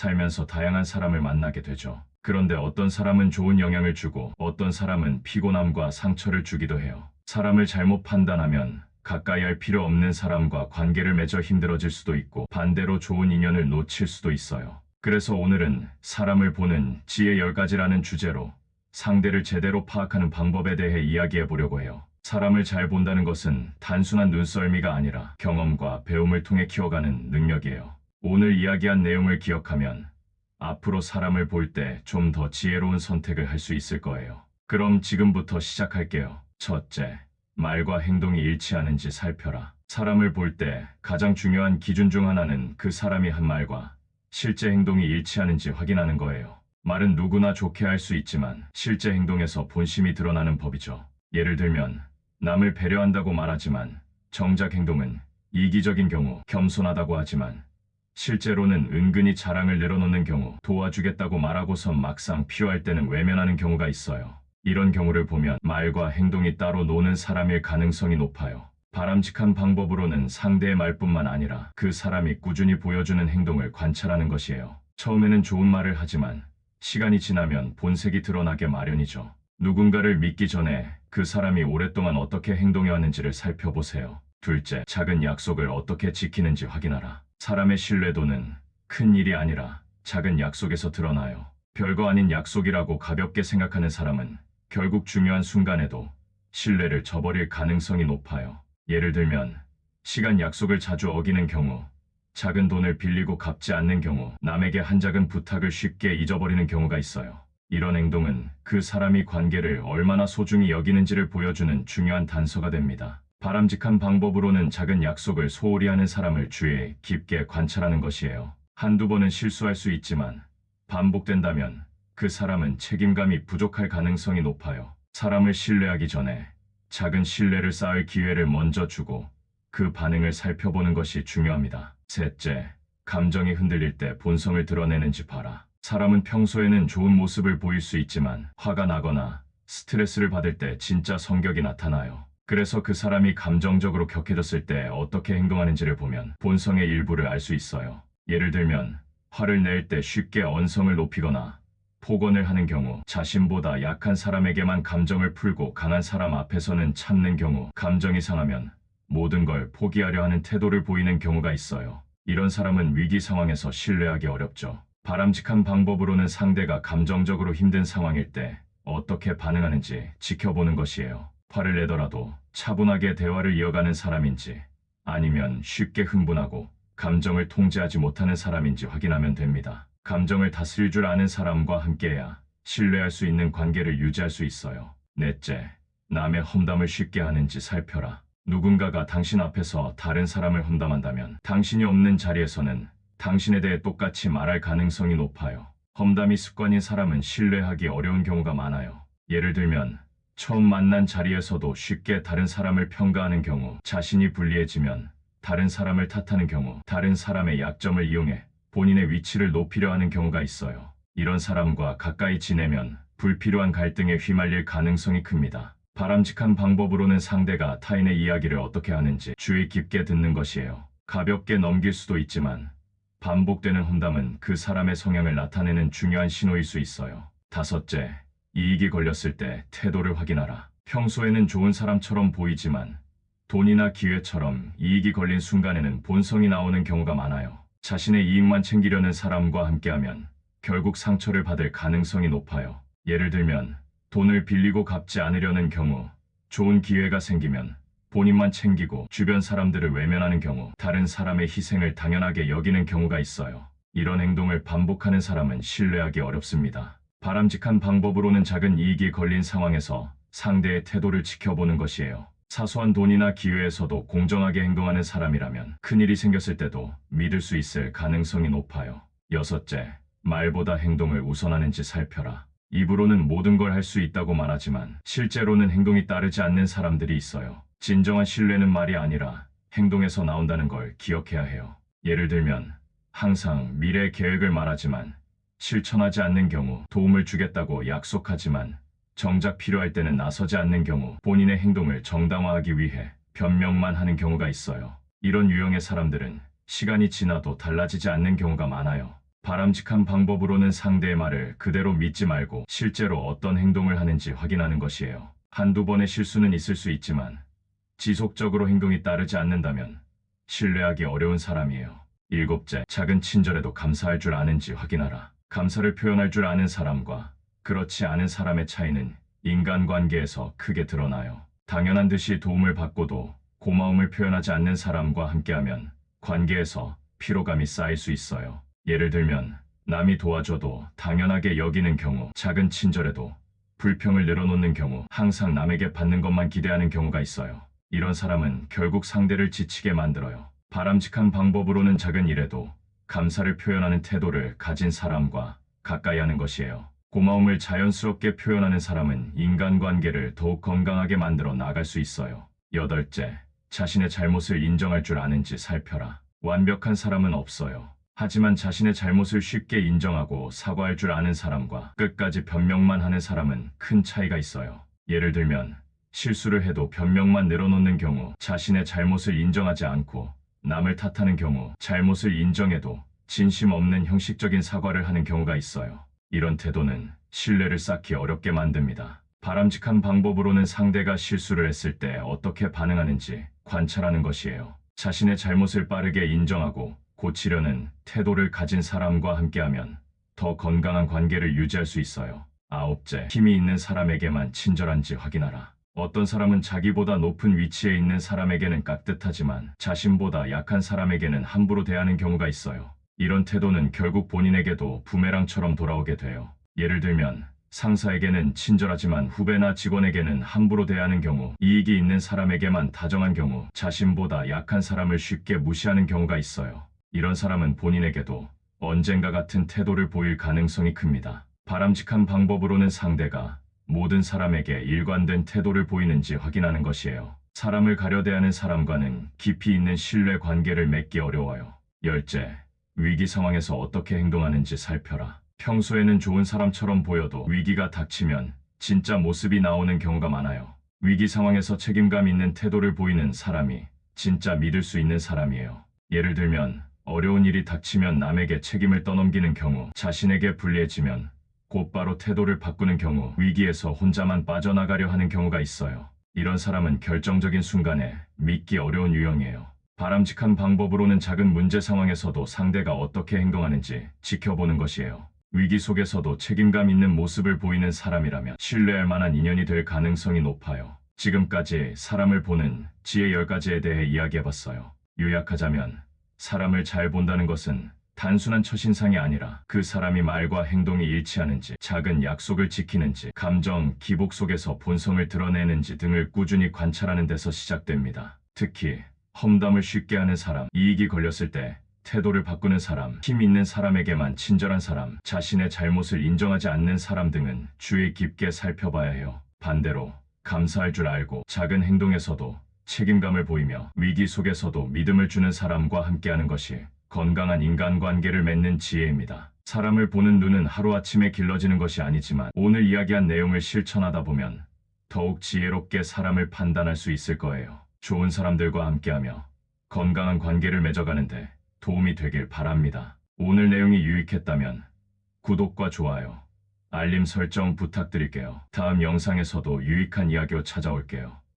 살면서 다양한 사람을 만나게 되죠. 그런데 어떤 사람은 좋은 영향을 주고 어떤 사람은 피곤함과 상처를 주기도 해요. 사람을 잘못 판단하면 가까이 할 필요 없는 사람과 관계를 맺어 힘들어질 수도 있고 반대로 좋은 인연을 놓칠 수도 있어요. 그래서 오늘은 사람을 보는 지혜 10가지라는 주제로 상대를 제대로 파악하는 방법에 대해 이야기해 보려고 해요. 사람을 잘 본다는 것은 단순한 눈썰미가 아니라 경험과 배움을 통해 키워가는 능력이에요. 오늘 이야기한 내용을 기억하면 앞으로 사람을 볼 때 좀 더 지혜로운 선택을 할 수 있을 거예요. 그럼 지금부터 시작할게요. 첫째, 말과 행동이 일치하는지 살펴라. 사람을 볼 때 가장 중요한 기준 중 하나는 그 사람이 한 말과 실제 행동이 일치하는지 확인하는 거예요. 말은 누구나 좋게 할 수 있지만 실제 행동에서 본심이 드러나는 법이죠. 예를 들면 남을 배려한다고 말하지만 정작 행동은 이기적인 경우, 겸손하다고 하지만 실제로는 은근히 자랑을 늘어놓는 경우, 도와주겠다고 말하고선 막상 필요할 때는 외면하는 경우가 있어요. 이런 경우를 보면 말과 행동이 따로 노는 사람일 가능성이 높아요. 바람직한 방법으로는 상대의 말뿐만 아니라 그 사람이 꾸준히 보여주는 행동을 관찰하는 것이에요. 처음에는 좋은 말을 하지만 시간이 지나면 본색이 드러나게 마련이죠. 누군가를 믿기 전에 그 사람이 오랫동안 어떻게 행동해왔는지를 살펴보세요. 둘째, 작은 약속을 어떻게 지키는지 확인하라. 사람의 신뢰도는 큰 일이 아니라 작은 약속에서 드러나요. 별거 아닌 약속이라고 가볍게 생각하는 사람은 결국 중요한 순간에도 신뢰를 저버릴 가능성이 높아요. 예를 들면 시간 약속을 자주 어기는 경우, 작은 돈을 빌리고 갚지 않는 경우, 남에게 한 작은 부탁을 쉽게 잊어버리는 경우가 있어요. 이런 행동은 그 사람이 관계를 얼마나 소중히 여기는지를 보여주는 중요한 단서가 됩니다. 바람직한 방법으로는 작은 약속을 소홀히 하는 사람을 주의 깊게 관찰하는 것이에요. 한두 번은 실수할 수 있지만 반복된다면 그 사람은 책임감이 부족할 가능성이 높아요. 사람을 신뢰하기 전에 작은 신뢰를 쌓을 기회를 먼저 주고 그 반응을 살펴보는 것이 중요합니다. 셋째, 감정이 흔들릴 때 본성을 드러내는지 봐라. 사람은 평소에는 좋은 모습을 보일 수 있지만 화가 나거나 스트레스를 받을 때 진짜 성격이 나타나요. 그래서 그 사람이 감정적으로 격해졌을 때 어떻게 행동하는지를 보면 본성의 일부를 알 수 있어요. 예를 들면 화를 낼 때 쉽게 언성을 높이거나 폭언을 하는 경우, 자신보다 약한 사람에게만 감정을 풀고 강한 사람 앞에서는 참는 경우, 감정이 상하면 모든 걸 포기하려 하는 태도를 보이는 경우가 있어요. 이런 사람은 위기 상황에서 신뢰하기 어렵죠. 바람직한 방법으로는 상대가 감정적으로 힘든 상황일 때 어떻게 반응하는지 지켜보는 것이에요. 화를 내더라도 차분하게 대화를 이어가는 사람인지 아니면 쉽게 흥분하고 감정을 통제하지 못하는 사람인지 확인하면 됩니다. 감정을 다스릴 줄 아는 사람과 함께해야 신뢰할 수 있는 관계를 유지할 수 있어요. 넷째, 남의 험담을 쉽게 하는지 살펴라. 누군가가 당신 앞에서 다른 사람을 험담한다면 당신이 없는 자리에서는 당신에 대해 똑같이 말할 가능성이 높아요. 험담이 습관인 사람은 신뢰하기 어려운 경우가 많아요. 예를 들면 처음 만난 자리에서도 쉽게 다른 사람을 평가하는 경우, 자신이 불리해지면 다른 사람을 탓하는 경우, 다른 사람의 약점을 이용해 본인의 위치를 높이려 하는 경우가 있어요. 이런 사람과 가까이 지내면 불필요한 갈등에 휘말릴 가능성이 큽니다. 바람직한 방법으로는 상대가 타인의 이야기를 어떻게 하는지 주의 깊게 듣는 것이에요. 가볍게 넘길 수도 있지만 반복되는 험담은 그 사람의 성향을 나타내는 중요한 신호일 수 있어요. 다섯째, 이익이 걸렸을 때 태도를 확인하라. 평소에는 좋은 사람처럼 보이지만 돈이나 기회처럼 이익이 걸린 순간에는 본성이 나오는 경우가 많아요. 자신의 이익만 챙기려는 사람과 함께하면 결국 상처를 받을 가능성이 높아요. 예를 들면 돈을 빌리고 갚지 않으려는 경우, 좋은 기회가 생기면 본인만 챙기고 주변 사람들을 외면하는 경우, 다른 사람의 희생을 당연하게 여기는 경우가 있어요. 이런 행동을 반복하는 사람은 신뢰하기 어렵습니다. 바람직한 방법으로는 작은 이익이 걸린 상황에서 상대의 태도를 지켜보는 것이에요. 사소한 돈이나 기회에서도 공정하게 행동하는 사람이라면 큰일이 생겼을 때도 믿을 수 있을 가능성이 높아요. 여섯째, 말보다 행동을 우선하는지 살펴라. 입으로는 모든 걸 할 수 있다고 말하지만 실제로는 행동이 따르지 않는 사람들이 있어요. 진정한 신뢰는 말이 아니라 행동에서 나온다는 걸 기억해야 해요. 예를 들면 항상 미래 계획을 말하지만 실천하지 않는 경우, 도움을 주겠다고 약속하지만 정작 필요할 때는 나서지 않는 경우, 본인의 행동을 정당화하기 위해 변명만 하는 경우가 있어요. 이런 유형의 사람들은 시간이 지나도 달라지지 않는 경우가 많아요. 바람직한 방법으로는 상대의 말을 그대로 믿지 말고 실제로 어떤 행동을 하는지 확인하는 것이에요. 한두 번의 실수는 있을 수 있지만 지속적으로 행동이 따르지 않는다면 신뢰하기 어려운 사람이에요. 일곱째, 작은 친절에도 감사할 줄 아는지 확인하라. 감사를 표현할 줄 아는 사람과 그렇지 않은 사람의 차이는 인간관계에서 크게 드러나요. 당연한 듯이 도움을 받고도 고마움을 표현하지 않는 사람과 함께하면 관계에서 피로감이 쌓일 수 있어요. 예를 들면 남이 도와줘도 당연하게 여기는 경우, 작은 친절에도 불평을 늘어놓는 경우, 항상 남에게 받는 것만 기대하는 경우가 있어요. 이런 사람은 결국 상대를 지치게 만들어요. 바람직한 방법으로는 작은 일에도 감사를 표현하는 태도를 가진 사람과 가까이 하는 것이에요. 고마움을 자연스럽게 표현하는 사람은 인간관계를 더욱 건강하게 만들어 나갈 수 있어요. 여덟째, 자신의 잘못을 인정할 줄 아는지 살펴라. 완벽한 사람은 없어요. 하지만 자신의 잘못을 쉽게 인정하고 사과할 줄 아는 사람과 끝까지 변명만 하는 사람은 큰 차이가 있어요. 예를 들면 실수를 해도 변명만 늘어놓는 경우, 자신의 잘못을 인정하지 않고 남을 탓하는 경우, 잘못을 인정해도 진심 없는 형식적인 사과를 하는 경우가 있어요. 이런 태도는 신뢰를 쌓기 어렵게 만듭니다. 바람직한 방법으로는 상대가 실수를 했을 때 어떻게 반응하는지 관찰하는 것이에요. 자신의 잘못을 빠르게 인정하고 고치려는 태도를 가진 사람과 함께하면 더 건강한 관계를 유지할 수 있어요. 아홉째, 힘이 있는 사람에게만 친절한지 확인하라. 어떤 사람은 자기보다 높은 위치에 있는 사람에게는 깍듯하지만 자신보다 약한 사람에게는 함부로 대하는 경우가 있어요. 이런 태도는 결국 본인에게도 부메랑처럼 돌아오게 돼요. 예를 들면 상사에게는 친절하지만 후배나 직원에게는 함부로 대하는 경우, 이익이 있는 사람에게만 다정한 경우, 자신보다 약한 사람을 쉽게 무시하는 경우가 있어요. 이런 사람은 본인에게도 언젠가 같은 태도를 보일 가능성이 큽니다. 바람직한 방법으로는 상대가 모든 사람에게 일관된 태도를 보이는지 확인하는 것이에요. 사람을 가려 대하는 사람과는 깊이 있는 신뢰 관계를 맺기 어려워요. 열째, 위기 상황에서 어떻게 행동하는지 살펴라. 평소에는 좋은 사람처럼 보여도 위기가 닥치면 진짜 모습이 나오는 경우가 많아요. 위기 상황에서 책임감 있는 태도를 보이는 사람이 진짜 믿을 수 있는 사람이에요. 예를 들면 어려운 일이 닥치면 남에게 책임을 떠넘기는 경우, 자신에게 불리해지면 곧바로 태도를 바꾸는 경우, 위기에서 혼자만 빠져나가려 하는 경우가 있어요. 이런 사람은 결정적인 순간에 믿기 어려운 유형이에요. 바람직한 방법으로는 작은 문제 상황에서도 상대가 어떻게 행동하는지 지켜보는 것이에요. 위기 속에서도 책임감 있는 모습을 보이는 사람이라면 신뢰할 만한 인연이 될 가능성이 높아요. 지금까지 사람을 보는 지혜 10가지에 대해 이야기해봤어요. 요약하자면 사람을 잘 본다는 것은 단순한 첫인상이 아니라 그 사람이 말과 행동이 일치하는지, 작은 약속을 지키는지, 감정, 기복 속에서 본성을 드러내는지 등을 꾸준히 관찰하는 데서 시작됩니다. 특히 험담을 쉽게 하는 사람, 이익이 걸렸을 때 태도를 바꾸는 사람, 힘 있는 사람에게만 친절한 사람, 자신의 잘못을 인정하지 않는 사람 등은 주의 깊게 살펴봐야 해요. 반대로 감사할 줄 알고 작은 행동에서도 책임감을 보이며 위기 속에서도 믿음을 주는 사람과 함께하는 것이 건강한 인간관계를 맺는 지혜입니다. 사람을 보는 눈은 하루아침에 길러지는 것이 아니지만 오늘 이야기한 내용을 실천하다 보면 더욱 지혜롭게 사람을 판단할 수 있을 거예요. 좋은 사람들과 함께하며 건강한 관계를 맺어가는데 도움이 되길 바랍니다. 오늘 내용이 유익했다면 구독과 좋아요, 알림 설정 부탁드릴게요. 다음 영상에서도 유익한 이야기로 찾아올게요.